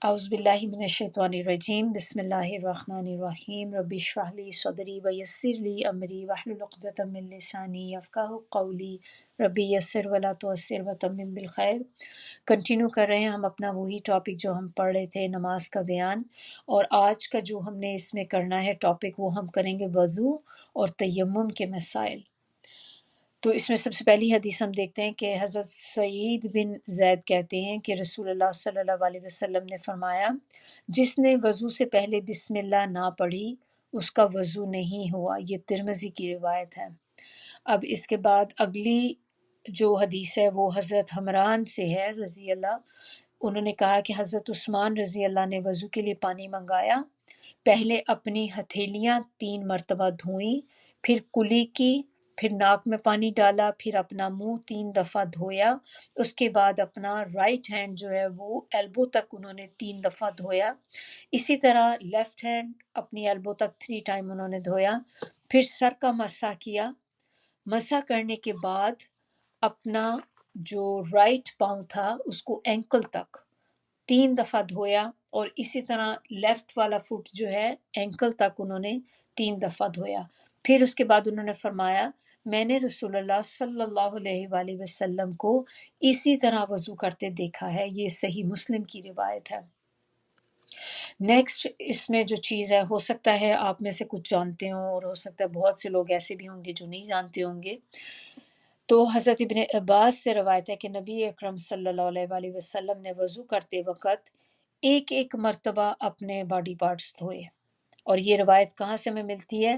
اعوذ باللہ من الشیطان الرجیم بسم اللہ الرحمن الرحیم رب اشرح لی صدری ویسر لی امری واحلل عقدۃ من لسانی یفقہوا قولی ربی یسر ولا تعسر وتمم بالخیر۔ کنٹینیو کر رہے ہیں ہم اپنا وہی ٹاپک جو ہم پڑھ رہے تھے، نماز کا بیان، اور آج کا جو ہم نے اس میں کرنا ہے ٹاپک، وہ ہم کریں گے وضو اور تیمم کے مسائل۔ تو اس میں سب سے پہلی حدیث ہم دیکھتے ہیں کہ حضرت سعید بن زید کہتے ہیں کہ رسول اللہ صلی اللہ علیہ وسلم نے فرمایا، جس نے وضو سے پہلے بسم اللہ نہ پڑھی اس کا وضو نہیں ہوا۔ یہ ترمذی کی روایت ہے۔ اب اس کے بعد اگلی جو حدیث ہے وہ حضرت حمران سے ہے رضی اللہ۔ انہوں نے کہا کہ حضرت عثمان رضی اللہ نے وضو کے لیے پانی منگایا، پہلے اپنی ہتھیلیاں 3 مرتبہ دھوئیں، پھر کلی کی، پھر ناک میں پانی ڈالا، پھر اپنا منہ 3 دفعہ دھویا، اس کے بعد اپنا رائٹ ہینڈ جو ہے وہ ایلبو تک انہوں نے 3 دفعہ دھویا، اسی طرح لیفٹ ہینڈ اپنی ایلبو تک 3 ٹائم انہوں نے دھویا، پھر سر کا مسح کیا۔ مسح کرنے کے بعد اپنا جو رائٹ پاؤں تھا اس کو اینکل تک 3 دفعہ دھویا، اور اسی طرح لیفٹ والا فٹ جو ہے اینکل تک انہوں نے 3 دفعہ دھویا۔ پھر اس کے بعد انہوں نے فرمایا، میں نے رسول اللہ صلی اللہ علیہ وآلہ وسلم کو اسی طرح وضو کرتے دیکھا ہے۔ یہ صحیح مسلم کی روایت ہے۔ نیکسٹ اس میں جو چیز ہے، ہو سکتا ہے آپ میں سے کچھ جانتے ہوں اور ہو سکتا ہے بہت سے لوگ ایسے بھی ہوں گے جو نہیں جانتے ہوں گے۔ تو حضرت ابن عباس سے روایت ہے کہ نبی اکرم صلی اللہ علیہ وآلہ وسلم نے وضو کرتے وقت ایک ایک مرتبہ اپنے باڈی پارٹس دھوئے۔ اور یہ روایت کہاں سے ہمیں ملتی ہے؟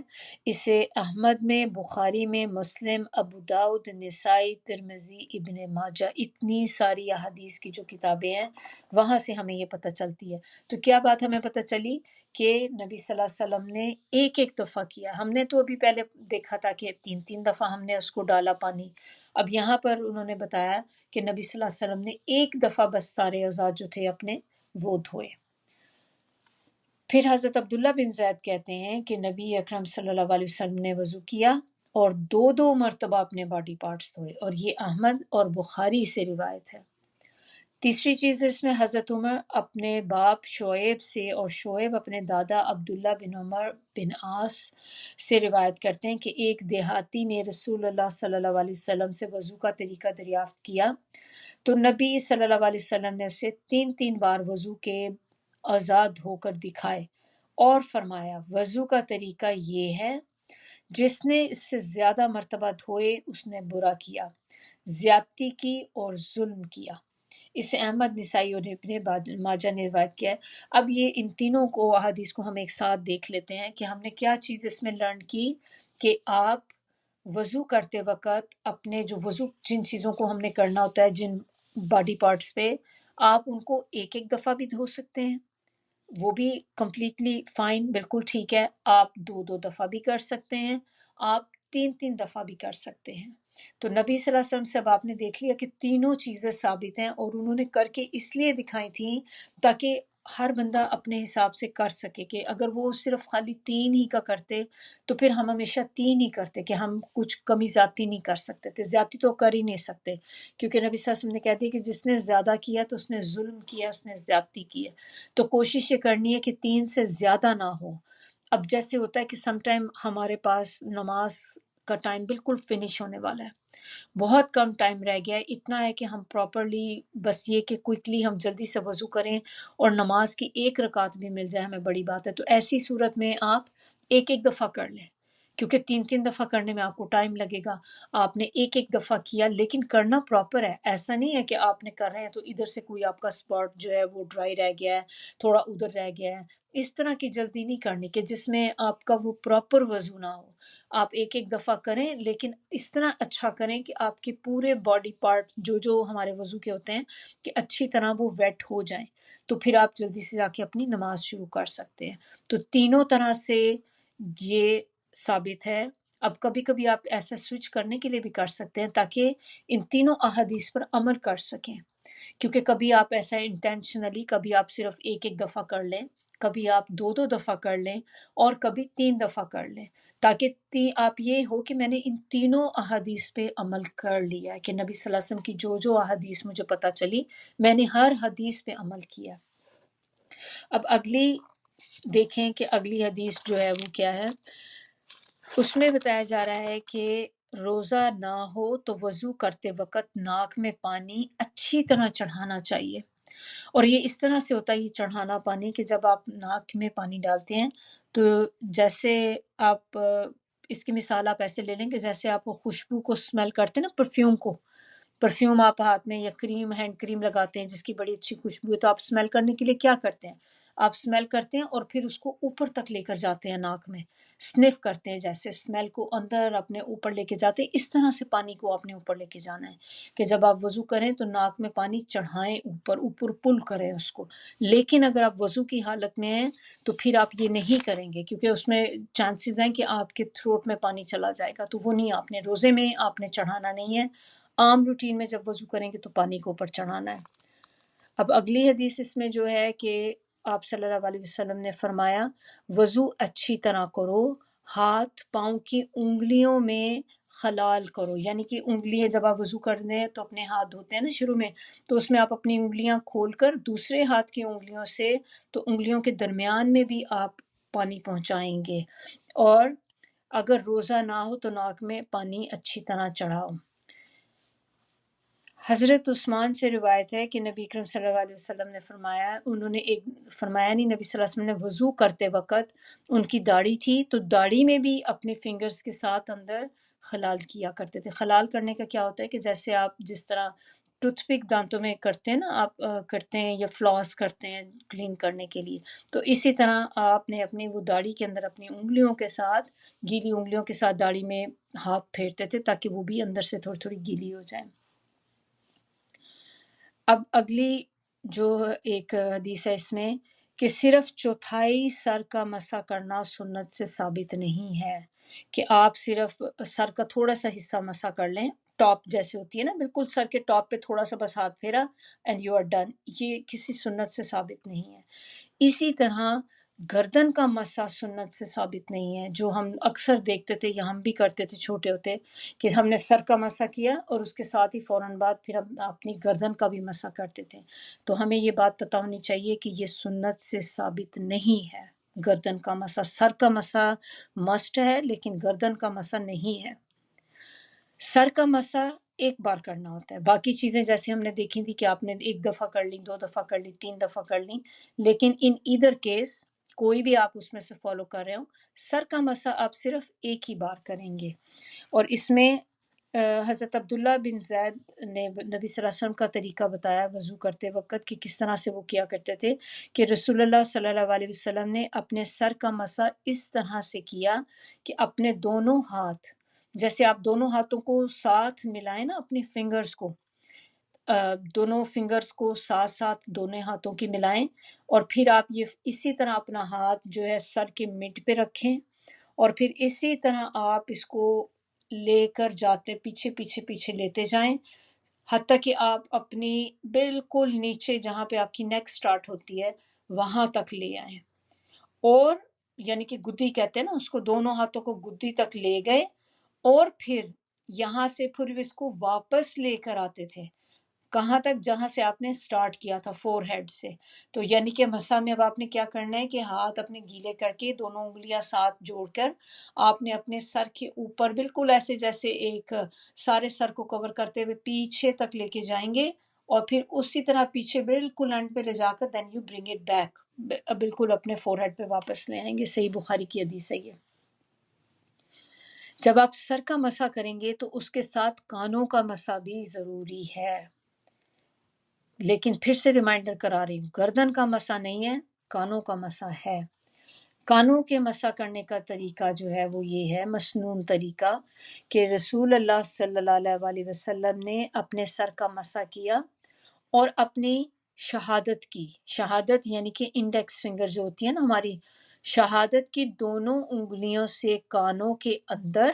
اسے احمد میں، بخاری میں، مسلم، ابو داؤد، نسائی، ترمذی، ابن ماجہ، اتنی ساری احادیث کی جو کتابیں ہیں وہاں سے ہمیں یہ پتہ چلتی ہے۔ تو کیا بات ہمیں پتہ چلی کہ نبی صلی اللہ علیہ وسلم نے ایک ایک دفعہ کیا۔ ہم نے تو ابھی پہلے دیکھا تھا کہ 3 دفعہ ہم نے اس کو ڈالا پانی، اب یہاں پر انہوں نے بتایا کہ نبی صلی اللہ علیہ وسلم نے ایک دفعہ بس سارے اعضاء جو تھے اپنے وہ دھوئے۔ پھر حضرت عبداللہ بن زید کہتے ہیں کہ نبی اکرم صلی اللہ علیہ وسلم نے وضو کیا اور 2 مرتبہ اپنے باڈی پارٹس دھوئے، اور یہ احمد اور بخاری سے روایت ہے۔ تیسری چیز اس میں حضرت عمر اپنے باپ شعیب سے اور شعیب اپنے دادا عبداللہ بن عمر بن عاص سے روایت کرتے ہیں کہ ایک دیہاتی نے رسول اللہ صلی اللہ علیہ وسلم سے وضو کا طریقہ دریافت کیا، تو نبی صلی اللہ علیہ وسلم نے اسے 3 بار وضو کے اعضاء دھو کر دکھائے اور فرمایا، وضو کا طریقہ یہ ہے، جس نے اس سے زیادہ مرتبہ دھوئے اس نے برا کیا، زیادتی کی اور ظلم کیا۔ اسے احمد، نسائی اور ابن ماجہ نے روایت کیا ہے۔ اب یہ ان تینوں کو احادیث کو ہم ایک ساتھ دیکھ لیتے ہیں کہ ہم نے کیا چیز اس میں لرن کی، کہ آپ وضو کرتے وقت اپنے جو وضو جن چیزوں کو ہم نے کرنا ہوتا ہے، جن باڈی پارٹس پہ، آپ ان کو ایک ایک دفعہ بھی دھو سکتے ہیں، وہ بھی کمپلیٹلی فائن، بالکل ٹھیک ہے۔ آپ 2 دفعہ بھی کر سکتے ہیں، آپ 3 دفعہ بھی کر سکتے ہیں۔ تو نبی صلی اللہ علیہ وسلم سے اب آپ نے دیکھ لیا کہ تینوں چیزیں ثابت ہیں، اور انہوں نے کر کے اس لیے دکھائی تھیں تاکہ ہر بندہ اپنے حساب سے کر سکے، کہ اگر وہ صرف خالی 3 ہی کا کرتے تو پھر ہم ہمیشہ 3 ہی کرتے، کہ ہم کچھ کمی زیادتی نہیں کر سکتے تھے، زیادتی تو کر ہی نہیں سکتے، کیونکہ نبی صلی اللہ علیہ وسلم نے کہہ دیا کہ جس نے زیادہ کیا تو اس نے ظلم کیا، اس نے زیادتی کی ہے۔ تو کوشش یہ کرنی ہے کہ 3 سے زیادہ نہ ہو۔ اب جیسے ہوتا ہے کہ سم ٹائم ہمارے پاس نماز کا ٹائم بالکل فنش ہونے والا ہے، بہت کم ٹائم رہ گیا ہے، اتنا ہے کہ ہم پراپرلی بس یہ کہ کوئکلی ہم جلدی سے وضو کریں اور نماز کی 1 رکعت بھی مل جائے ہمیں بڑی بات ہے۔ تو ایسی صورت میں آپ ایک ایک دفعہ کر لیں، کیونکہ 3 دفعہ کرنے میں آپ کو ٹائم لگے گا۔ آپ نے ایک ایک دفعہ کیا، لیکن کرنا پراپر ہے، ایسا نہیں ہے کہ آپ نے کر رہے ہیں تو ادھر سے کوئی آپ کا اسپاٹ جو ہے وہ ڈرائی رہ گیا ہے، تھوڑا ادھر رہ گیا ہے۔ اس طرح کی جلدی نہیں کرنی کہ جس میں آپ کا وہ پراپر وضو نہ ہو۔ آپ ایک ایک دفعہ کریں، لیکن اس طرح اچھا کریں کہ آپ کے پورے باڈی پارٹ جو ہمارے وضو کے ہوتے ہیں کہ اچھی طرح وہ ویٹ ہو جائیں، تو پھر آپ جلدی سے جا کے اپنی نماز شروع کر سکتے ہیں۔ تو تینوں طرح سے یہ ثابت ہے۔ اب کبھی کبھی آپ ایسا سوئچ کرنے کے لیے بھی کر سکتے ہیں تاکہ ان تینوں احادیث پر عمل کر سکیں، کیونکہ کبھی آپ ایسا انٹینشنلی، کبھی آپ صرف ایک ایک دفعہ کر لیں، کبھی آپ 2 دفعہ کر لیں، اور کبھی 3 دفعہ کر لیں، تاکہ آپ یہ ہو کہ میں نے ان تینوں احادیث پہ عمل کر لیا ہے، کہ نبی صلی اللہ علیہ وسلم کی جو احادیث مجھے پتہ چلی میں نے ہر حدیث پہ عمل کیا۔ اب اگلی دیکھیں کہ اگلی حدیث جو ہے وہ کیا ہے. اس میں بتایا جا رہا ہے کہ روزہ نہ ہو تو وضو کرتے وقت ناک میں پانی اچھی طرح چڑھانا چاہیے. اور یہ اس طرح سے ہوتا ہے یہ چڑھانا پانی کہ جب آپ ناک میں پانی ڈالتے ہیں تو جیسے آپ اس کی مثال آپ ایسے لے لیں کہ جیسے آپ وہ خوشبو کو اسمیل کرتے ہیں نا، پرفیوم آپ ہاتھ میں یا کریم ہینڈ کریم لگاتے ہیں جس کی بڑی اچھی خوشبو ہے، تو آپ اسمیل کرنے کے لیے کیا کرتے ہیں؟ آپ اسمیل کرتے ہیں اور پھر اس کو اوپر تک لے کر جاتے ہیں، ناک میں سنف کرتے ہیں، جیسے اسمیل کو اندر اپنے اوپر لے کے جاتے ہیں. اس طرح سے پانی کو اپنے اوپر لے کے جانا ہے کہ جب آپ وضو کریں تو ناک میں پانی چڑھائیں، اوپر پل کریں اس کو. لیکن اگر آپ وضو کی حالت میں ہیں تو پھر آپ یہ نہیں کریں گے کیونکہ اس میں چانسز ہیں کہ آپ کے تھروٹ میں پانی چلا جائے گا، تو وہ نہیں، آپ نے روزے میں آپ نے چڑھانا نہیں ہے. عام روٹین میں جب وضو کریں گے تو پانی کو اوپر چڑھانا ہے. اب اگلی حدیث اس میں جو ہے کہ آپ صلی اللہ علیہ وسلم نے فرمایا وضو اچھی طرح کرو، ہاتھ پاؤں کی انگلیوں میں خلال کرو. یعنی کہ انگلیاں جب آپ وضو کرتے ہیں تو اپنے ہاتھ دھوتے ہیں نا شروع میں، تو اس میں آپ اپنی انگلیاں کھول کر دوسرے ہاتھ کی انگلیوں سے تو انگلیوں کے درمیان میں بھی آپ پانی پہنچائیں گے. اور اگر روزہ نہ ہو تو ناک میں پانی اچھی طرح چڑھاؤ. حضرت عثمان سے روایت ہے کہ نبی اکرم صلی اللہ علیہ وسلم نے فرمایا، انہوں نے ایک فرمایا نہیں، نبی صلی اللہ علیہ وسلم نے وضو کرتے وقت ان کی داڑھی تھی تو داڑھی میں بھی اپنے فنگرز کے ساتھ اندر خلال کیا کرتے تھے. خلال کرنے کا کیا ہوتا ہے کہ جیسے آپ جس طرح ٹوتھ پک دانتوں میں کرتے ہیں نا، آپ کرتے ہیں یا فلاس کرتے ہیں کلین کرنے کے لیے، تو اسی طرح آپ نے اپنی وہ داڑھی کے اندر اپنی انگلیوں کے ساتھ، گیلی انگلیوں کے ساتھ داڑھی میں ہاتھ پھیرتے تھے تاکہ وہ بھی اندر سے تھوڑی تھوڑی گیلی ہو جائیں. اب اگلی جو ایک حدیث ہے اس میں کہ صرف چوتھائی سر کا مسح کرنا سنت سے ثابت نہیں ہے، کہ آپ صرف سر کا تھوڑا سا حصہ مسح کر لیں، ٹاپ جیسے ہوتی ہے نا، بالکل سر کے ٹاپ پہ تھوڑا سا بس ہاتھ پھیرا اینڈ یو آر ڈن. یہ کسی سنت سے ثابت نہیں ہے. اسی طرح گردن کا مسح سنت سے ثابت نہیں ہے، جو ہم اکثر دیکھتے تھے یا ہم بھی کرتے تھے چھوٹے ہوتے کہ ہم نے سر کا مسح کیا اور اس کے ساتھ ہی فوراً بعد پھر ہم اپنی گردن کا بھی مسح کرتے تھے. تو ہمیں یہ بات پتہ ہونی چاہیے کہ یہ سنت سے ثابت نہیں ہے. گردن کا مسح، سر کا مسح مسٹ ہے لیکن گردن کا مسح نہیں ہے. سر کا مسح ایک بار کرنا ہوتا ہے، باقی چیزیں جیسے ہم نے دیکھی تھی کہ آپ نے ایک دفعہ کر لی، 2 دفعہ کر لی، 3 دفعہ کر لی، لیکن ان ایدر کیس کوئی بھی آپ اس میں سے فالو کر رہے ہو، سر کا مسح آپ صرف ایک ہی بار کریں گے. اور اس میں حضرت عبداللہ بن زید نے نبی صلی اللہ علیہ وسلم کا طریقہ بتایا وضو کرتے وقت کہ کس طرح سے وہ کیا کرتے تھے، کہ رسول اللہ صلی اللہ علیہ وسلم نے اپنے سر کا مسح اس طرح سے کیا کہ اپنے دونوں ہاتھ، جیسے آپ دونوں ہاتھوں کو ساتھ ملائیں نا، اپنے فنگرز کو، دونوں فنگرز کو ساتھ ساتھ دونوں ہاتھوں کی ملائیں، اور پھر آپ یہ اسی طرح اپنا ہاتھ جو ہے سر کے مڈ پہ رکھیں، اور پھر اسی طرح آپ اس کو لے کر جاتے پیچھے پیچھے پیچھے لیتے جائیں حتیٰ کہ آپ اپنی بالکل نیچے جہاں پہ آپ کی نیک سٹارٹ ہوتی ہے وہاں تک لے آئیں. اور یعنی کہ گدی کہتے ہیں نا اس کو، دونوں ہاتھوں کو گدی تک لے گئے اور پھر یہاں سے پھر اس کو واپس لے کر آتے تھے کہاں تک، جہاں سے آپ نے سٹارٹ کیا تھا، فور ہیڈ سے. تو یعنی کہ مسح میں اب آپ نے کیا کرنا ہے کہ ہاتھ اپنے گیلے کر کے دونوں انگلیاں ساتھ جوڑ کر آپ نے اپنے سر کے اوپر بالکل ایسے جیسے ایک سارے سر کو کور کرتے ہوئے پیچھے تک لے کے جائیں گے، اور پھر اسی طرح پیچھے بالکل اینڈ پہ لے جا کر then you bring it back, بالکل اپنے فور ہیڈ پہ واپس لے آئیں گے. صحیح بخاری کی حدیث ہے یہ. جب آپ سر کا مسح کریں گے تو اس کے ساتھ کانوں کا مسح بھی ضروری ہے، لیکن پھر سے ریمائنڈر کرا رہی ہوں، گردن کا مسح نہیں ہے، کانوں کا مسح ہے. کانوں کے مسح کرنے کا طریقہ جو ہے وہ یہ ہے مسنون طریقہ کہ رسول اللہ صلی اللہ علیہ وسلم نے اپنے سر کا مسح کیا اور اپنی شہادت کی، شہادت یعنی کہ انڈیکس فنگر جو ہوتی ہے نا ہماری، شہادت کی دونوں انگلیوں سے کانوں کے اندر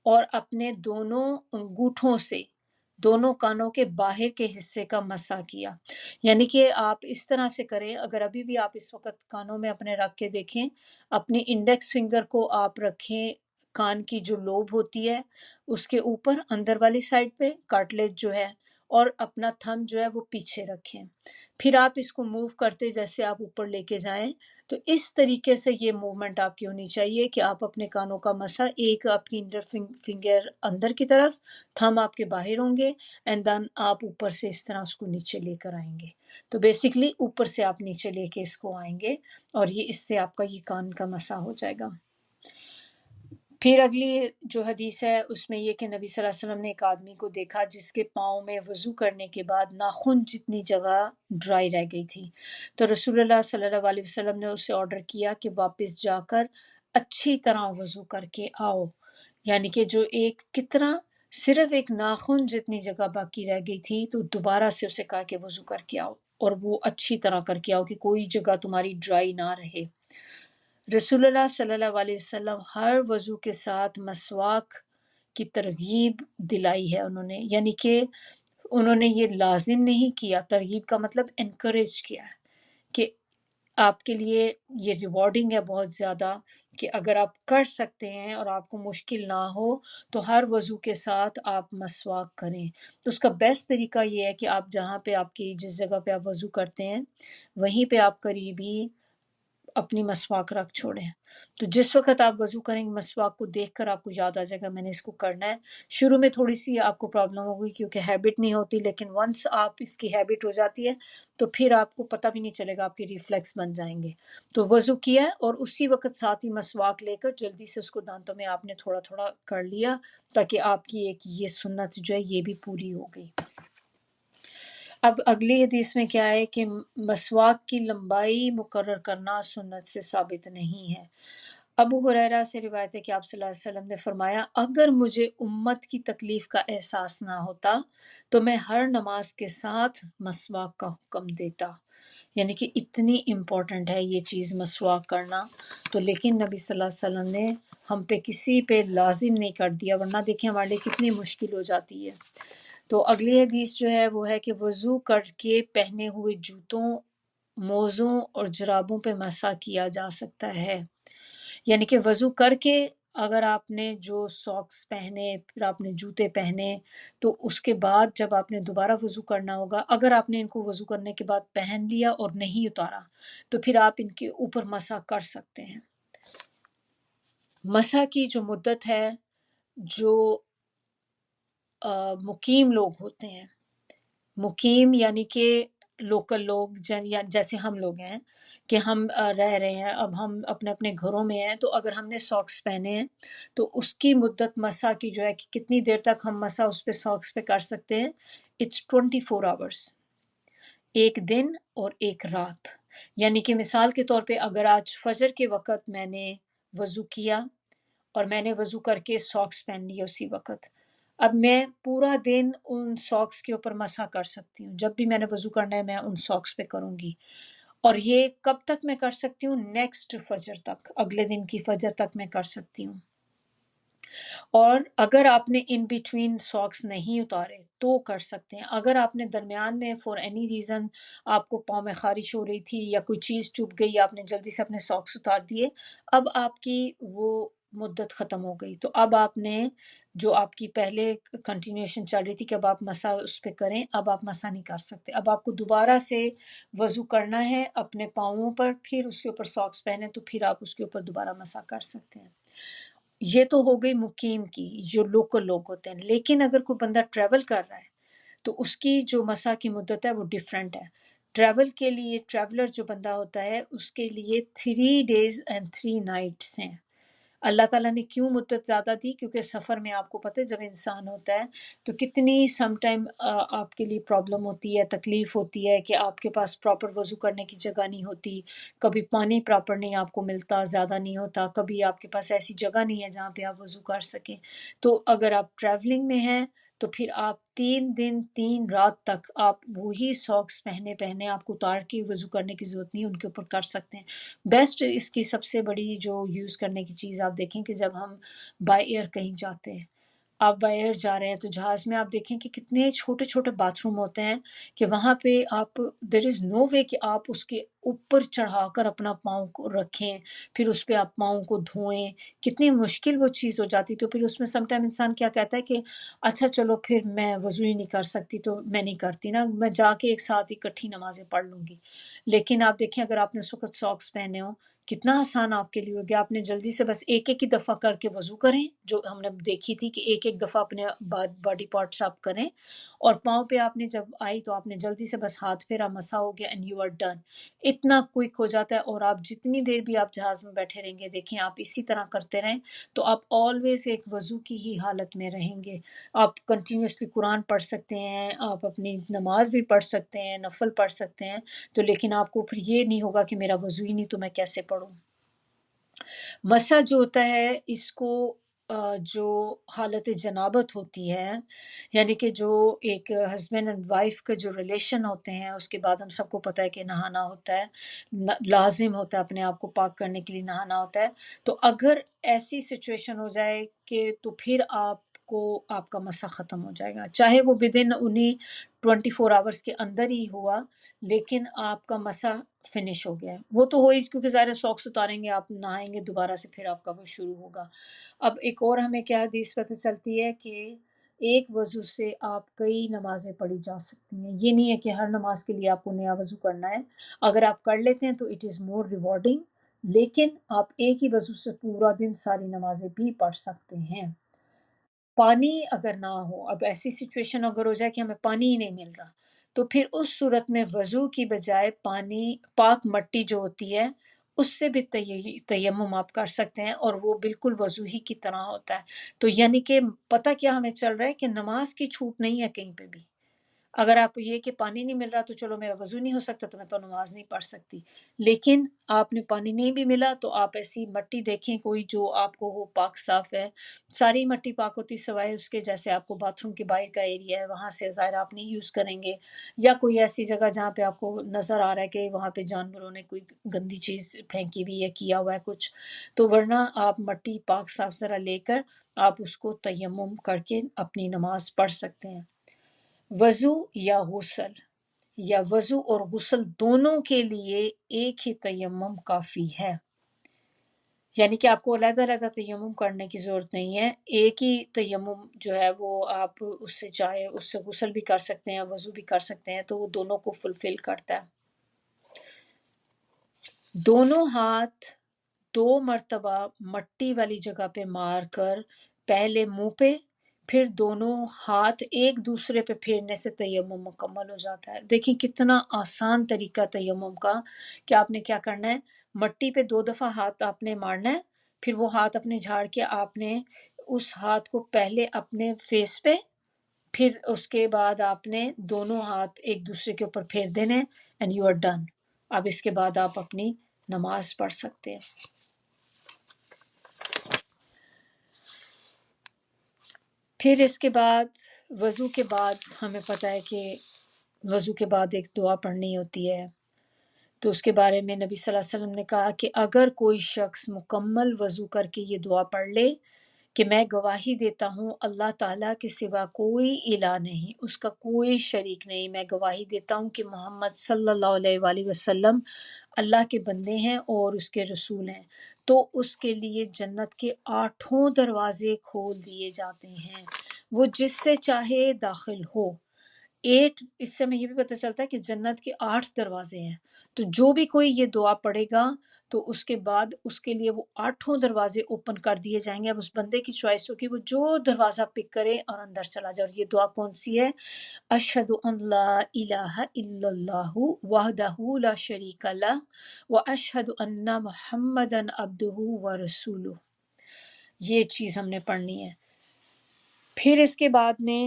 اور اپنے دونوں انگوٹھوں سے دونوں کانوں کے باہر کے حصے کا مسح کیا. یعنی کہ آپ اس طرح سے کریں، اگر ابھی بھی آپ اس وقت کانوں میں اپنے رکھ کے دیکھیں، اپنی انڈیکس فنگر کو آپ رکھیں کان کی جو لوب ہوتی ہے اس کے اوپر اندر والی سائڈ پہ، کارٹلیج جو ہے، اور اپنا تھم جو ہے وہ پیچھے رکھیں، پھر آپ اس کو موو کرتے جیسے آپ اوپر لے کے جائیں، تو اس طریقے سے یہ موومنٹ آپ کی ہونی چاہیے کہ آپ اپنے کانوں کا مسا، ایک آپ کی انڈر فنگر اندر کی طرف، تھم آپ کے باہر ہوں گے، اینڈ دین آپ اوپر سے اس طرح اس کو نیچے لے کر آئیں گے۔ تو بیسیکلی اوپر سے آپ نیچے لے کے اس کو آئیں گے، اور یہ اس سے آپ کا یہ کان کا مسا ہو جائے گا۔ پھر اگلی جو حدیث ہے اس میں یہ کہ نبی صلی اللہ علیہ وسلم نے ایک آدمی کو دیکھا جس کے پاؤں میں وضو کرنے کے بعد ناخن جتنی جگہ ڈرائی رہ گئی تھی، تو رسول اللہ صلی اللہ علیہ وسلم نے اسے آرڈر کیا کہ واپس جا کر اچھی طرح وضو کر کے آؤ، یعنی کہ جو ایک کتنا صرف ایک ناخن جتنی جگہ باقی رہ گئی تھی، تو دوبارہ سے اسے کہا کہ وضو کر کے آؤ، اور وہ اچھی طرح کر کے آؤ کہ کوئی جگہ تمہاری ڈرائی نہ رہے۔ رسول اللہ صلی اللہ علیہ وسلم ہر وضو کے ساتھ مسواک کی ترغیب دلائی ہے انہوں نے، یعنی کہ انہوں نے یہ لازم نہیں کیا، ترغیب کا مطلب انکریج کیا ہے کہ آپ کے لیے یہ ریوارڈنگ ہے بہت زیادہ، کہ اگر آپ کر سکتے ہیں اور آپ کو مشکل نہ ہو تو ہر وضو کے ساتھ آپ مسواک کریں۔ تو اس کا بیسٹ طریقہ یہ ہے کہ آپ جہاں پہ آپ کی جس جگہ پہ آپ وضو کرتے ہیں وہیں پہ آپ قریب ہی اپنی مسواک رکھ چھوڑیں، تو جس وقت آپ وضو کریں گے مسواک کو دیکھ کر آپ کو یاد آ جائے گا میں نے اس کو کرنا ہے۔ شروع میں تھوڑی سی آپ کو پرابلم ہوگی کیونکہ ہیبٹ نہیں ہوتی، لیکن ونس آپ اس کی ہیبٹ ہو جاتی ہے تو پھر آپ کو پتہ بھی نہیں چلے گا، آپ کے ریفلیکس بن جائیں گے۔ تو وضو کیا ہے اور اسی وقت ساتھ ہی مسواک لے کر جلدی سے اس کو دانتوں میں آپ نے تھوڑا تھوڑا کر لیا، تاکہ آپ کی ایک یہ سنت جو ہے یہ بھی پوری ہو گئی۔ اب اگلی حدیث میں کیا ہے کہ مسواک کی لمبائی مقرر کرنا سنت سے ثابت نہیں ہے۔ ابو ہریرہ سے روایت ہے کہ آپ صلی اللہ علیہ وسلم نے فرمایا، اگر مجھے امت کی تکلیف کا احساس نہ ہوتا تو میں ہر نماز کے ساتھ مسواک کا حکم دیتا، یعنی کہ اتنی امپورٹنٹ ہے یہ چیز مسواک کرنا، تو لیکن نبی صلی اللہ علیہ وسلم نے ہم پہ کسی پہ لازم نہیں کر دیا، ورنہ دیکھیں ہمارے لیے کتنی مشکل ہو جاتی ہے۔ تو اگلی حدیث جو ہے وہ ہے کہ وضو کر کے پہنے ہوئے جوتوں، موزوں اور جرابوں پہ مسح کیا جا سکتا ہے، یعنی کہ وضو کر کے اگر آپ نے جو ساکس پہنے، پھر آپ نے جوتے پہنے، تو اس کے بعد جب آپ نے دوبارہ وضو کرنا ہوگا، اگر آپ نے ان کو وضو کرنے کے بعد پہن لیا اور نہیں اتارا تو پھر آپ ان کے اوپر مسح کر سکتے ہیں۔ مسح کی جو مدت ہے، جو مقیم لوگ ہوتے ہیں، مقیم یعنی کہ لوکل لوگ یا جیسے ہم لوگ ہیں کہ ہم رہ رہے ہیں، اب ہم اپنے اپنے گھروں میں ہیں، تو اگر ہم نے ساکس پہنے ہیں تو اس کی مدت مسح کی جو ہے کہ کتنی دیر تک ہم مسح اس پہ ساکس پہ کر سکتے ہیں، اٹس 24 آورس، ایک دن اور ایک رات۔ یعنی کہ مثال کے طور پہ اگر آج فجر کے وقت میں نے وضو کیا اور میں نے وضو کر کے ساکس پہن لیے اسی وقت، اب میں پورا دن ان ساکس کے اوپر مسح کر سکتی ہوں، جب بھی میں نے وضو کرنا ہے میں ان ساکس پہ کروں گی، اور یہ کب تک میں کر سکتی ہوں؟ نیکسٹ فجر تک، اگلے دن کی فجر تک میں کر سکتی ہوں۔ اور اگر آپ نے ان بٹوین ساکس نہیں اتارے تو کر سکتے ہیں۔ اگر آپ نے درمیان میں فور اینی ریزن آپ کو پاؤں میں خارش ہو رہی تھی یا کوئی چیز چبھ گئی، آپ نے جلدی سے اپنے ساکس اتار دیے، اب آپ کی وہ مدت ختم ہو گئی، تو اب آپ نے جو آپ کی پہلے کنٹینیوشن چل رہی تھی کہ اب آپ مسح اس پہ کریں، اب آپ مسح نہیں کر سکتے، اب آپ کو دوبارہ سے وضو کرنا ہے اپنے پاؤں پر، پھر اس کے اوپر ساکس پہنے تو پھر آپ اس کے اوپر دوبارہ مسح کر سکتے ہیں۔ یہ تو ہو گئی مقیم کی، جو لوکل لوگ ہوتے ہیں، لیکن اگر کوئی بندہ ٹریول کر رہا ہے تو اس کی جو مسح کی مدت ہے وہ ڈیفرنٹ ہے۔ ٹریول کے لیے، ٹریولر جو بندہ ہوتا ہے اس کے لیے 3 days and 3 nights ہیں۔ اللہ تعالیٰ نے کیوں مدت زیادہ دی؟ کیونکہ سفر میں آپ کو پتہ ہے جب انسان ہوتا ہے تو کتنی سم ٹائم آپ کے لیے پرابلم ہوتی ہے، تکلیف ہوتی ہے کہ آپ کے پاس پراپر وضو کرنے کی جگہ نہیں ہوتی، کبھی پانی پراپر نہیں آپ کو ملتا، زیادہ نہیں ہوتا، کبھی آپ کے پاس ایسی جگہ نہیں ہے جہاں پہ آپ وضو کر سکیں۔ تو اگر آپ ٹریولنگ میں ہیں تو پھر آپ 3 دن 3 رات تک آپ وہی ساکس پہنے آپ کو اتار کے وضو کرنے کی ضرورت نہیں، ان کے اوپر کر سکتے ہیں۔ بیسٹ اس کی سب سے بڑی جو یوز کرنے کی چیز آپ دیکھیں کہ جب ہم بائی ایئر کہیں جاتے ہیں آپ بائی ایئر جا رہے ہیں تو جہاز میں آپ دیکھیں کہ کتنے چھوٹے چھوٹے باتھ روم ہوتے ہیں کہ وہاں پہ آپ دیر از نو وے کہ آپ اس کے اوپر چڑھا کر اپنا پاؤں کو رکھیں، پھر اس پہ آپ پاؤں کو دھوئیں، کتنی مشکل وہ چیز ہو جاتی۔ تو پھر اس میں سم ٹائم انسان کیا کہتا ہے کہ اچھا چلو پھر میں وضو ہی نہیں کر سکتی تو میں نہیں کرتی نا، میں جا کے ایک ساتھ اکٹھی نمازیں پڑھ لوں گی۔ لیکن آپ دیکھیں اگر آپ نے اس وقت ساکس پہنے ہوں کتنا آسان آپ کے لیے ہو گیا، آپ نے جلدی سے بس ایک ایک ہی دفعہ کر کے وضو کریں، جو ہم نے دیکھی تھی کہ ایک ایک دفعہ اپنے باڈی پارٹس آپ کریں، اور پاؤں پہ آپ نے جب آئی تو آپ نے جلدی سے بس ہاتھ پھیرا، مسا ہو گیا، اینڈ یو آر ڈن۔ اتنا کوئک ہو جاتا ہے، اور آپ جتنی دیر بھی آپ جہاز میں بیٹھے رہیں گے دیکھیں آپ اسی طرح کرتے رہیں تو آپ آلویز ایک وضو کی ہی حالت میں رہیں گے۔ آپ کنٹینیوسلی قرآن پڑھ سکتے ہیں، آپ اپنی نماز بھی پڑھ سکتے ہیں، نفل پڑھ سکتے ہیں، تو لیکن آپ کو پھر یہ نہیں ہوگا کہ میرا وضو ہی نہیں تو میں کیسے پڑھوں۔ مسح جو ہوتا ہے اس کو جو حالت جنابت ہوتی ہے، یعنی کہ جو ایک ہسبینڈ اینڈ وائف کا جو ریلیشن ہوتے ہیں اس کے بعد ہم سب کو پتہ ہے کہ نہانا ہوتا ہے، لازم ہوتا ہے، اپنے آپ کو پاک کرنے کے لیے نہانا ہوتا ہے۔ تو اگر ایسی سچویشن ہو جائے کہ تو پھر آپ کو آپ کا مسح ختم ہو جائے گا، چاہے وہ ود ان انہیں 24 آورس کے اندر ہی ہوا، لیکن آپ کا مسح فنش ہو گیا ہے۔ وہ تو ہو ہی کیونکہ ظاہر ساکس اتاریں گے، آپ نہائیں گے دوبارہ سے، پھر آپ کا وہ شروع ہوگا۔ اب ایک اور ہمیں کیا حدیث پتہ چلتی ہے کہ ایک وضو سے آپ کئی نمازیں پڑھی جا سکتی ہیں، یہ نہیں ہے کہ ہر نماز کے لیے آپ کو نیا وضو کرنا ہے، اگر آپ کر لیتے ہیں تو اٹ از مور ریوارڈنگ، لیکن آپ ایک ہی وضو سے پورا دن ساری نمازیں بھی پڑھ سکتے ہیں۔ پانی اگر نہ ہو، اب ایسی سچویشن اگر ہو جائے کہ ہمیں پانی ہی نہیں مل رہا، تو پھر اس صورت میں وضو کی بجائے پانی، پاک مٹی جو ہوتی ہے اس سے بھی تیمم آپ کر سکتے ہیں، اور وہ بالکل وضو ہی کی طرح ہوتا ہے۔ تو یعنی کہ پتہ کیا ہمیں چل رہا ہے کہ نماز کی چھوٹ نہیں ہے کہیں پہ بھی۔ اگر آپ یہ کہ پانی نہیں مل رہا تو چلو میرا وضو نہیں ہو سکتا تو میں تو نماز نہیں پڑھ سکتی، لیکن آپ نے پانی نہیں بھی ملا تو آپ ایسی مٹی دیکھیں کوئی جو آپ کو ہو پاک صاف ہے، ساری مٹی پاک ہوتی سوائے اس کے جیسے آپ کو باتھ روم کے باہر کا ایریا ہے وہاں سے ظاہر آپ نہیں یوز کریں گے، یا کوئی ایسی جگہ جہاں پہ آپ کو نظر آ رہا ہے کہ وہاں پہ جانوروں نے کوئی گندی چیز پھینکی ہوئی ہے، کیا ہوا ہے کچھ، تو ورنہ آپ مٹی پاک صاف ذرا لے کر آپ اس کو تیمم کر کے اپنی نماز پڑھ سکتے ہیں۔ وضو یا غسل، یا وضو اور غسل دونوں کے لیے ایک ہی تیمم کافی ہے، یعنی کہ آپ کو علیحدہ علیحدہ تیمم کرنے کی ضرورت نہیں ہے، ایک ہی تیمم جو ہے وہ آپ اس سے چاہے اس سے غسل بھی کر سکتے ہیں، وضو بھی کر سکتے ہیں، تو وہ دونوں کو فلفل کرتا ہے۔ دونوں ہاتھ 2 مرتبہ مٹی والی جگہ پہ مار کر پہلے منہ پہ، پھر دونوں ہاتھ ایک دوسرے پہ پھیرنے سے تیمم مکمل ہو جاتا ہے۔ دیکھیں کتنا آسان طریقہ تیمم کا، کہ آپ نے کیا کرنا ہے، مٹی پہ 2 دفعہ ہاتھ آپ نے مارنا ہے، پھر وہ ہاتھ اپنے جھاڑ کے آپ نے اس ہاتھ کو پہلے اپنے فیس پہ، پھر اس کے بعد آپ نے دونوں ہاتھ ایک دوسرے کے اوپر پھیر دینے، اینڈ یو آر ڈن۔ اب اس کے بعد آپ اپنی نماز پڑھ سکتے ہیں۔ پھر اس کے بعد وضو کے بعد ہمیں پتہ ہے کہ وضو کے بعد ایک دعا پڑھنی ہوتی ہے، تو اس کے بارے میں نبی صلی اللہ علیہ وسلم نے کہا کہ اگر کوئی شخص مکمل وضو کر کے یہ دعا پڑھ لے کہ میں گواہی دیتا ہوں اللہ تعالیٰ کے سوا کوئی الہ نہیں، اس کا کوئی شریک نہیں، میں گواہی دیتا ہوں کہ محمد صلی اللہ علیہ وآلہ وسلم اللہ کے بندے ہیں اور اس کے رسول ہیں، تو اس کے لیے جنت کے 8 دروازے کھول دیے جاتے ہیں، وہ جس سے چاہے داخل ہو۔ 8، اس سے ہمیں یہ بھی پتہ چلتا ہے کہ جنت کے 8 دروازے ہیں، تو جو بھی کوئی یہ دعا پڑھے گا تو اس کے بعد اس کے لیے وہ 8 دروازے اوپن کر دیے جائیں گے۔ اب اس بندے کی چوائس ہوگی وہ جو دروازہ پک کرے اور اندر چلا جائے۔ اور یہ دعا کون سی ہے؟ اشہد ان لا الہ الا اللہ وحدہ لا شریک لہ واشہد ان محمدا عبدہ ورسولہ، یہ چیز ہم نے پڑھنی ہے۔ پھر اس کے بعد میں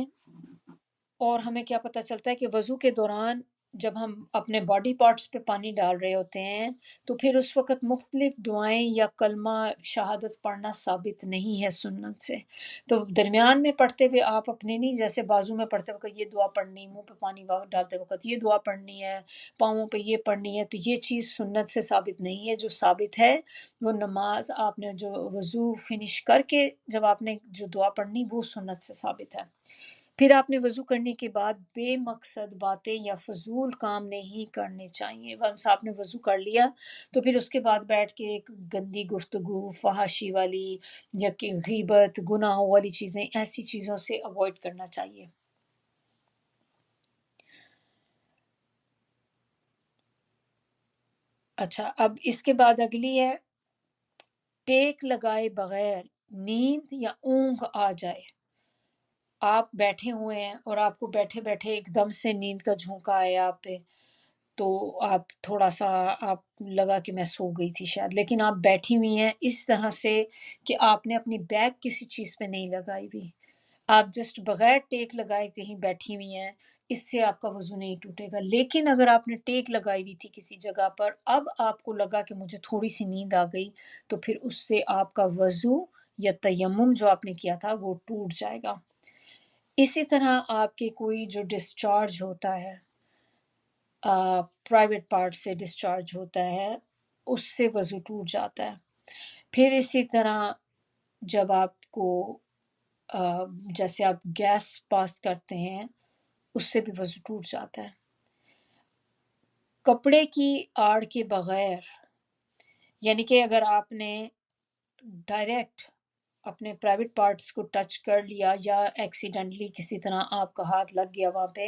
اور ہمیں کیا پتہ چلتا ہے کہ وضو کے دوران جب ہم اپنے باڈی پارٹس پہ پانی ڈال رہے ہوتے ہیں تو پھر اس وقت مختلف دعائیں یا کلمہ شہادت پڑھنا ثابت نہیں ہے سنت سے. تو درمیان میں پڑھتے ہوئے آپ اپنے نہیں، جیسے بازو میں پڑھتے وقت یہ دعا پڑھنی، منہ پہ پانی ڈالتے وقت یہ دعا پڑھنی ہے، پاؤں پہ یہ پڑھنی ہے، تو یہ چیز سنت سے ثابت نہیں ہے. جو ثابت ہے وہ نماز آپ نے جو وضو فنش کر کے جب آپ نے جو دعا پڑھنی وہ سنت سے ثابت ہے. پھر آپ نے وضو کرنے کے بعد بے مقصد باتیں یا فضول کام نہیں کرنے چاہیے. ونس آپ نے وضو کر لیا تو پھر اس کے بعد بیٹھ کے ایک گندی گفتگو، فحاشی والی یا کہ غیبت، گناہوں والی چیزیں، ایسی چیزوں سے اوائڈ کرنا چاہیے. اچھا، اب اس کے بعد اگلی ہے ٹیک لگائے بغیر نیند یا اونگ آ جائے. آپ بیٹھے ہوئے ہیں اور آپ کو بیٹھے بیٹھے ایک دم سے نیند کا جھونکا آیا آپ پہ، تو آپ تھوڑا سا آپ لگا کہ میں سو گئی تھی شاید، لیکن آپ بیٹھی ہوئی ہیں اس طرح سے کہ آپ نے اپنی بیک کسی چیز پہ نہیں لگائی ہوئی، آپ جسٹ بغیر ٹیک لگائے کہیں بیٹھی ہوئی ہیں، اس سے آپ کا وضو نہیں ٹوٹے گا. لیکن اگر آپ نے ٹیک لگائی ہوئی تھی کسی جگہ پر، اب آپ کو لگا کہ مجھے تھوڑی سی نیند آ گئی، تو پھر اس سے آپ کا وضو یا تیمم جو آپ نے کیا تھا وہ ٹوٹ جائے گا. اسی طرح آپ کے کوئی جو ڈسچارج ہوتا ہے، پرائیویٹ پارٹ سے ڈسچارج ہوتا ہے، اس سے وضو ٹوٹ جاتا ہے. پھر اسی طرح جب آپ کو جیسے آپ گیس پاس کرتے ہیں اس سے بھی وضو ٹوٹ جاتا ہے. کپڑے کی آڑ کے بغیر، یعنی کہ اگر آپ نے ڈائریکٹ اپنے پرائیویٹ پارٹس کو ٹچ کر لیا یا ایکسیڈنٹلی کسی طرح آپ کا ہاتھ لگ گیا وہاں پہ،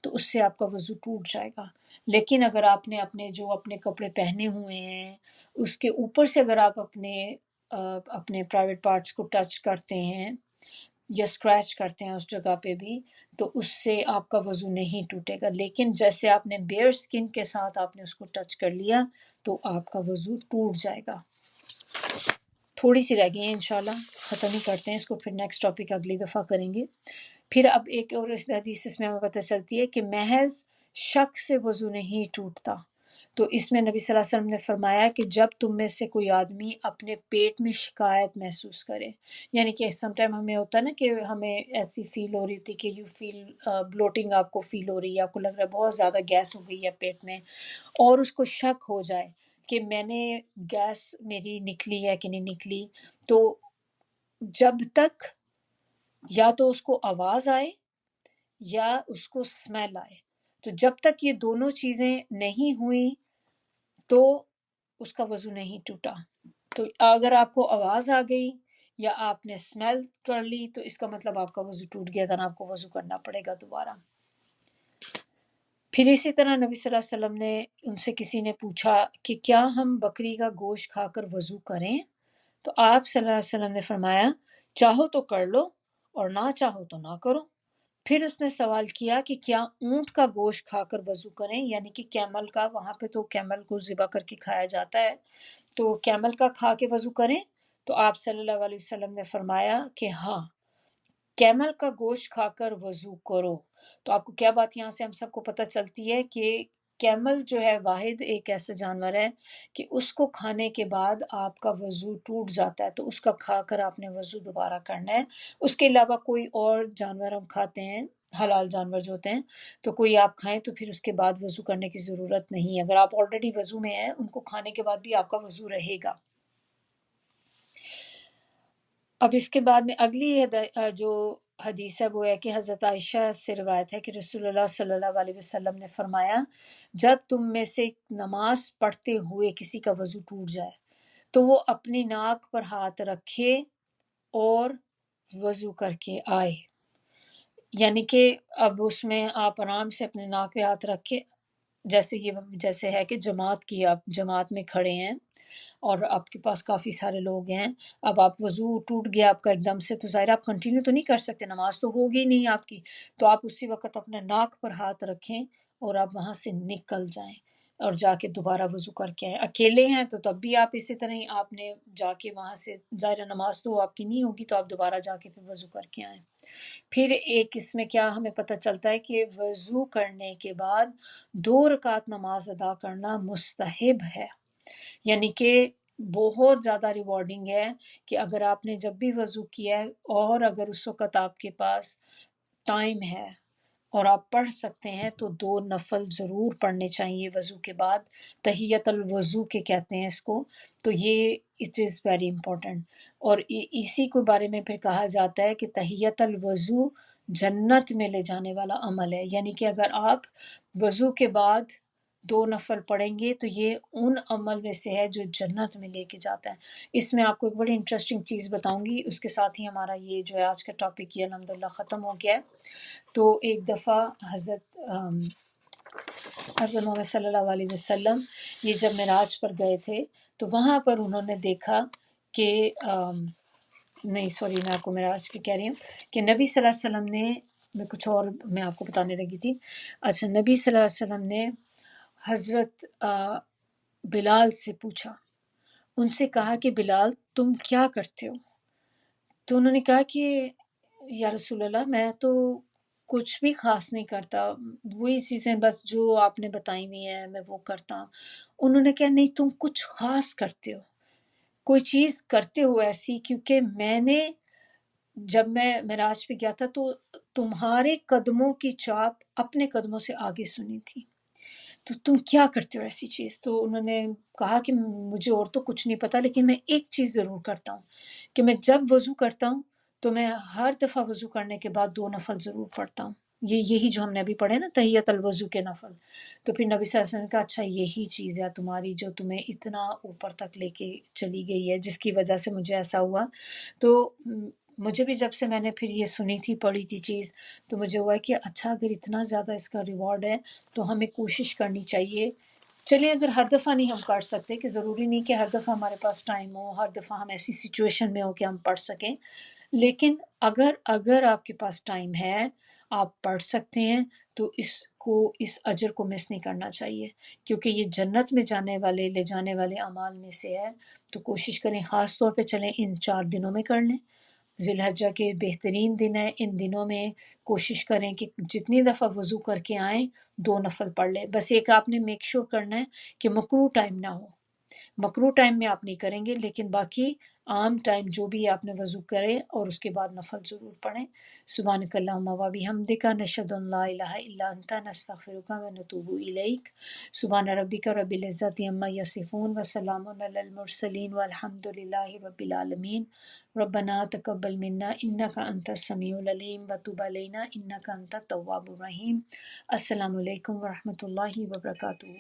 تو اس سے آپ کا وضو ٹوٹ جائے گا. لیکن اگر آپ نے اپنے کپڑے پہنے ہوئے ہیں اس کے اوپر سے اگر آپ اپنے پرائیویٹ پارٹس کو ٹچ کرتے ہیں یا اسکریچ کرتے ہیں اس جگہ پہ بھی، تو اس سے آپ کا وضو نہیں ٹوٹے گا. لیکن جیسے آپ نے بیئر سکن کے ساتھ آپ نے اس کو ٹچ کر لیا تو آپ کا وضو ٹوٹ جائے گا. تھوڑی سی رہ گئی ہیں، انشاءاللہ ختم ہی کرتے ہیں اس کو، پھر نیکسٹ ٹاپک اگلی دفعہ کریں گے. پھر اب ایک اور حدیث اس میں ہمیں پتہ چلتی ہے کہ محض شک سے وضو نہیں ٹوٹتا. تو اس میں نبی صلی اللہ علیہ وسلم نے فرمایا کہ جب تم میں سے کوئی آدمی اپنے پیٹ میں شکایت محسوس کرے، یعنی کہ سم ٹائم ہمیں ہوتا ہے نا کہ ہمیں ایسی فیل ہو رہی تھی کہ یو فیل بلوٹنگ، آپ کو فیل ہو رہی ہے، آپ کو لگ رہا ہے بہت زیادہ گیس ہو گئی ہے پیٹ میں، اور اس کو شک ہو جائے کہ میں نے گیس میری نکلی ہے کہ نہیں نکلی، تو جب تک یا تو اس کو آواز آئے یا اس کو اسمیل آئے، تو جب تک یہ دونوں چیزیں نہیں ہوئیں تو اس کا وضو نہیں ٹوٹا. تو اگر آپ کو آواز آ گئی یا آپ نے اسمیل کر لی تو اس کا مطلب آپ کا وضو ٹوٹ گیا تھا، آپ کو وضو کرنا پڑے گا دوبارہ. پھر اسی طرح نبی صلی اللہ علیہ وسلم نے ان سے کسی نے پوچھا کہ کیا ہم بکری کا گوشت کھا کر وضو کریں؟ تو آپ صلی اللہ علیہ وسلم نے فرمایا چاہو تو کر لو اور نہ چاہو تو نہ کرو. پھر اس نے سوال کیا کہ کیا اونٹ کا گوشت کھا کر وضو کریں، یعنی کہ کیمل کا، وہاں پہ تو کیمل کو ذبح کر کے کھایا جاتا ہے، تو کیمل کا کھا کے وضو کریں؟ تو آپ صلی اللہ علیہ وسلم نے فرمایا کہ ہاں، کیمل کا گوشت کھا کر وضو کرو. تو آپ کو کیا بات یہاں سے ہم سب کو پتہ چلتی ہے کہ کیمل جو ہے واحد ایک ایسا جانور ہے کہ اس کو کھانے کے بعد آپ کا وضو ٹوٹ جاتا ہے، تو اس کا کھا کر آپ نے وضو دوبارہ کرنا ہے. اس کے علاوہ کوئی اور جانور ہم کھاتے ہیں، حلال جانور جو ہوتے ہیں، تو کوئی آپ کھائیں تو پھر اس کے بعد وضو کرنے کی ضرورت نہیں ہے. اگر آپ آلریڈی وضو میں ہیں ان کو کھانے کے بعد بھی آپ کا وضو رہے گا. اب اس کے بعد میں اگلی جو حدیث ہے وہ ہے کہ حضرت عائشہ سے روایت ہے کہ رسول اللہ صلی اللہ علیہ وسلم نے فرمایا جب تم میں سے نماز پڑھتے ہوئے کسی کا وضو ٹوٹ جائے تو وہ اپنی ناک پر ہاتھ رکھے اور وضو کر کے آئے. یعنی کہ اب اس میں آپ آرام سے اپنے ناک پہ ہاتھ رکھے، جیسے ہے کہ جماعت کی، آپ جماعت میں کھڑے ہیں اور آپ کے پاس کافی سارے لوگ ہیں، اب آپ وضو ٹوٹ گیا آپ کا ایک دم سے، تو ظاہر آپ کنٹینیو تو نہیں کر سکتے، نماز تو ہوگی نہیں آپ کی، تو آپ اسی وقت اپنے ناک پر ہاتھ رکھیں اور آپ وہاں سے نکل جائیں. اور جا کے دوبارہ وضو کر کے آئیں. اکیلے ہیں تو تب بھی آپ اسی طرح ہی آپ نے جا کے وہاں سے ظاہر نماز تو آپ کی نہیں ہوگی تو آپ دوبارہ جا کے پھر وضو کر کے آئیں. پھر ایک اس میں کیا ہمیں پتہ چلتا ہے کہ وضو کرنے کے بعد 2 رکعت نماز ادا کرنا مستحب ہے، یعنی کہ بہت زیادہ ریوارڈنگ ہے کہ اگر آپ نے جب بھی وضو کیا ہے اور اگر اس وقت آپ کے پاس ٹائم ہے اور آپ پڑھ سکتے ہیں تو 2 نفل ضرور پڑھنے چاہیے وضو کے بعد. تحیت الوضو کے کہتے ہیں اس کو. تو یہ اٹ از ویری امپورٹنٹ. اور اسی کے بارے میں پھر کہا جاتا ہے کہ تحیت الوضو جنت میں لے جانے والا عمل ہے، یعنی کہ اگر آپ وضو کے بعد 2 نفل پڑھیں گے تو یہ ان عمل میں سے ہے جو جنت میں لے کے جاتا ہے. اس میں آپ کو ایک بڑی انٹرسٹنگ چیز بتاؤں گی، اس کے ساتھ ہی ہمارا یہ جو ہے آج کا ٹاپک یہ الحمدللہ ختم ہو گیا ہے. تو ایک دفعہ حضرت محمد صلی اللہ علیہ وسلم یہ جب معراج پر گئے تھے تو وہاں پر انہوں نے دیکھا کہ نہیں سوری میں آپ کو معراج کی کہہ رہی ہوں کہ نبی صلی اللہ علیہ وسلم نے میں کچھ اور میں آپ کو بتانے لگی تھی. اچھا، نبی صلی اللہ علیہ وسلم نے حضرت بلال سے پوچھا، ان سے کہا کہ بلال تم کیا کرتے ہو؟ تو انہوں نے کہا کہ یا رسول اللہ میں تو کچھ بھی خاص نہیں کرتا، وہی چیزیں بس جو آپ نے بتائی ہوئی ہیں میں وہ کرتا ہوں. انہوں نے کہا نہیں تم کچھ خاص کرتے ہو، کوئی چیز کرتے ہو ایسی، کیونکہ میں نے جب میں معراج پہ گیا تھا تو تمہارے قدموں کی چاپ اپنے قدموں سے آگے سنی تھی، تو تم کیا کرتے ہو ایسی چیز؟ تو انہوں نے کہا کہ مجھے اور تو کچھ نہیں پتا، لیکن میں ایک چیز ضرور کرتا ہوں کہ میں جب وضو کرتا ہوں تو میں ہر دفعہ وضو کرنے کے بعد 2 نفل ضرور پڑھتا ہوں. یہی جو ہم نے ابھی پڑھے نا تحیت الوضو کے نفل. تو پھر نبی صلی اللہ علیہ وسلم نے کہا اچھا یہی چیز ہے تمہاری جو تمہیں اتنا اوپر تک لے کے چلی گئی ہے، جس کی وجہ سے مجھے ایسا ہوا. تو مجھے بھی جب سے میں نے پھر یہ سنی تھی پڑھی تھی چیز تو مجھے ہوا کہ اچھا اگر اتنا زیادہ اس کا ریوارڈ ہے تو ہمیں کوشش کرنی چاہیے. چلیں اگر ہر دفعہ نہیں ہم کر سکتے، کہ ضروری نہیں کہ ہر دفعہ ہمارے پاس ٹائم ہو، ہر دفعہ ہم ایسی سچویشن میں ہو کہ ہم پڑھ سکیں، لیکن اگر آپ کے پاس ٹائم ہے آپ پڑھ سکتے ہیں تو اس اجر کو مس نہیں کرنا چاہیے، کیونکہ یہ جنت میں جانے والے لے جانے والے اعمال میں سے ہے. تو کوشش کریں، خاص طور پہ چلیں ان 4 دنوں میں کر لیں. ذی الحجہ کے بہترین دن ہے، ان دنوں میں کوشش کریں کہ جتنی دفعہ وضو کر کے آئیں 2 نفل پڑھ لیں. بس ایک آپ نے میک شور کرنا ہے کہ مکروہ ٹائم نہ ہو، مکروہ ٹائم میں آپ نہیں کریں گے، لیکن باقی عام ٹائم جو بھی آپ نے وضو کرے اور اس کے بعد نفل ضرور پڑھیں. سبحانک اللہم و بحمدک نشہد ان لا الہ الا انت نستغفرک و نتوب الیک. سبحان ربک رب العزت عما یصفون وسلام علی المرسلین والحمد للہ رب العالمین. ربنا تقبل منا انک انت السمیع العلیم وتب علینا انک انت التواب الرحیم. السلام علیکم ورحمۃ اللہ وبرکاتہ.